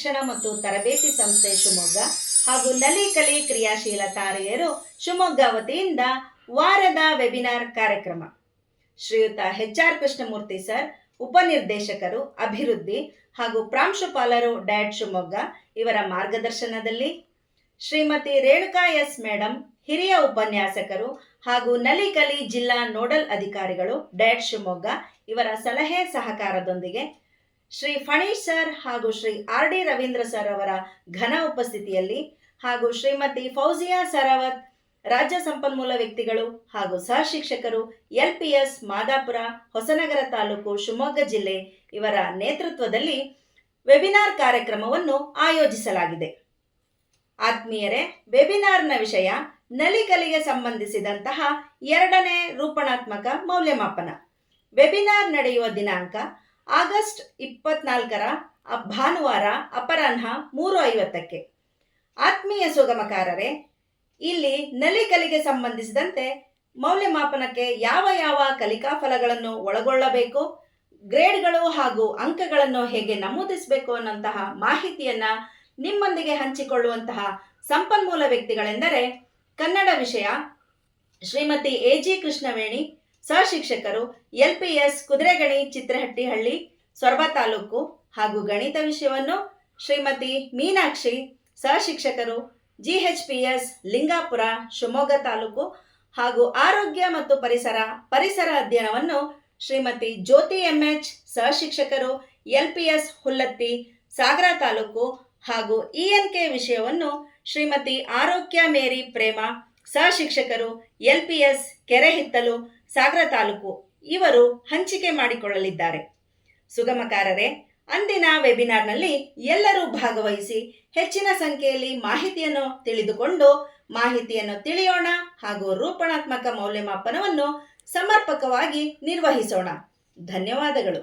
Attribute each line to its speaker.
Speaker 1: ಶಿಕ್ಷಣ ಮತ್ತು ತರಬೇತಿ ಸಂಸ್ಥೆ ಶಿವಮೊಗ್ಗ ಹಾಗೂ ನಲಿಕಲಿ ಕ್ರಿಯಾಶೀಲ ತಾರೆಯರು ಶಿವಮೊಗ್ಗ ವತಿಯಿಂದ ವಾರದ ವೆಬಿನಾರ್ ಕಾರ್ಯಕ್ರಮ. ಶ್ರೀಯುತ HR ಕೃಷ್ಣಮೂರ್ತಿ ಸರ್, ಉಪನಿರ್ದೇಶಕರು ಅಭಿವೃದ್ಧಿ ಹಾಗೂ ಪ್ರಾಂಶುಪಾಲರು ಡಯಟ್ ಶಿವಮೊಗ್ಗ ಇವರ ಮಾರ್ಗದರ್ಶನದಲ್ಲಿ ಶ್ರೀಮತಿ ರೇಣುಕಾ S ಮೇಡಂ, ಹಿರಿಯ ಉಪನ್ಯಾಸಕರು ಹಾಗೂ ನಲಿಕಲಿ ಜಿಲ್ಲಾ ನೋಡಲ್ ಅಧಿಕಾರಿಗಳು ಡಯಟ್ ಶಿವಮೊಗ್ಗ ಇವರ ಸಲಹೆ ಸಹಕಾರದೊಂದಿಗೆ ಶ್ರೀ ಫಣೀಶ್ ಸರ್ ಹಾಗೂ ಶ್ರೀ RD ರವೀಂದ್ರ ಸರ್ ಅವರ ಘನ ಉಪಸ್ಥಿತಿಯಲ್ಲಿ ಹಾಗೂ ಶ್ರೀಮತಿ ಫೌಜಿಯಾ ಸರಾವತ್, ರಾಜ್ಯ ಸಂಪನ್ಮೂಲ ವ್ಯಕ್ತಿಗಳು ಹಾಗೂ ಸಹ ಶಿಕ್ಷಕರು LPS ಮಾದಾಪುರ, ಹೊಸನಗರ ತಾಲೂಕು, ಶಿವಮೊಗ್ಗ ಜಿಲ್ಲೆ ಇವರ ನೇತೃತ್ವದಲ್ಲಿ ವೆಬಿನಾರ್ ಕಾರ್ಯಕ್ರಮವನ್ನು ಆಯೋಜಿಸಲಾಗಿದೆ. ಆತ್ಮೀಯರೇ, ವೆಬಿನಾರ್ನ ವಿಷಯ ನಲಿಕಲಿಗೆ ಸಂಬಂಧಿಸಿದಂತಹ 2ನೇ ರೂಪಣಾತ್ಮಕ ಮೌಲ್ಯಮಾಪನ. ವೆಬಿನಾರ್ ನಡೆಯುವ ದಿನಾಂಕ ಆಗಸ್ಟ್ 24ರ ಭಾನುವಾರ ಅಪರಾಹ್ನ 3:50ಕ್ಕೆ. ಆತ್ಮೀಯ ಸುಗಮಕಾರರೇ, ಇಲ್ಲಿ ನಲಿಕಲಿಗೆ ಸಂಬಂಧಿಸಿದಂತೆ ಮೌಲ್ಯಮಾಪನಕ್ಕೆ ಯಾವ ಕಲಿಕಾ ಫಲಗಳನ್ನು ಒಳಗೊಳ್ಳಬೇಕು, ಗ್ರೇಡ್ಗಳು ಹಾಗೂ ಅಂಕಗಳನ್ನು ಹೇಗೆ ನಮೂದಿಸಬೇಕು ಅನ್ನೋಂತಹ ಮಾಹಿತಿಯನ್ನ ನಿಮ್ಮೊಂದಿಗೆ ಹಂಚಿಕೊಳ್ಳುವಂತಹ ಸಂಪನ್ಮೂಲ ವ್ಯಕ್ತಿಗಳೆಂದರೆ ಕನ್ನಡ ವಿಷಯ ಶ್ರೀಮತಿ AG ಕೃಷ್ಣವೇಣಿ, ಸಹ ಶಿಕ್ಷಕರು LPS ಕುದುರೆಗಣಿ, ಚಿತ್ರಹಟ್ಟಿಹಳ್ಳಿ, ಸೊರಬ ತಾಲೂಕು ಹಾಗೂ ಗಣಿತ ವಿಷಯವನ್ನು ಶ್ರೀಮತಿ ಮೀನಾಕ್ಷಿ, ಸಹ ಶಿಕ್ಷಕರು GHPS ಲಿಂಗಾಪುರ, ಶಿವಮೊಗ್ಗ ತಾಲೂಕು ಹಾಗೂ ಆರೋಗ್ಯ ಮತ್ತು ಪರಿಸರ ಅಧ್ಯಯನವನ್ನು ಶ್ರೀಮತಿ ಜ್ಯೋತಿ MH, ಸಹ ಶಿಕ್ಷಕರು LPS ಹುಲ್ಲತ್ತಿ, ಸಾಗರ ತಾಲೂಕು ಹಾಗೂ ENK ವಿಷಯವನ್ನು ಶ್ರೀಮತಿ ಆರೋಗ್ಯ ಮೇರಿ ಪ್ರೇಮ, ಸಹ ಶಿಕ್ಷಕರು LPS ಕೆರೆಹಿತ್ತಲು, ಸಾಗರ ತಾಲೂಕು ಇವರು ಹಂಚಿಕೆ ಮಾಡಿಕೊಳ್ಳಲಿದ್ದಾರೆ. ಸುಗಮಕಾರರೇ, ಅಂದಿನ ವೆಬಿನಾರ್ನಲ್ಲಿ ಎಲ್ಲರೂ ಭಾಗವಹಿಸಿ ಹೆಚ್ಚಿನ ಸಂಖ್ಯೆಯಲ್ಲಿ ಮಾಹಿತಿಯನ್ನು ತಿಳಿದುಕೊಂಡು ಮಾಹಿತಿಯನ್ನು ತಿಳಿಯೋಣ ಹಾಗೂ ರೂಪಣಾತ್ಮಕ ಮೌಲ್ಯಮಾಪನವನ್ನು ಸಮರ್ಪಕವಾಗಿ ನಿರ್ವಹಿಸೋಣ. ಧನ್ಯವಾದಗಳು.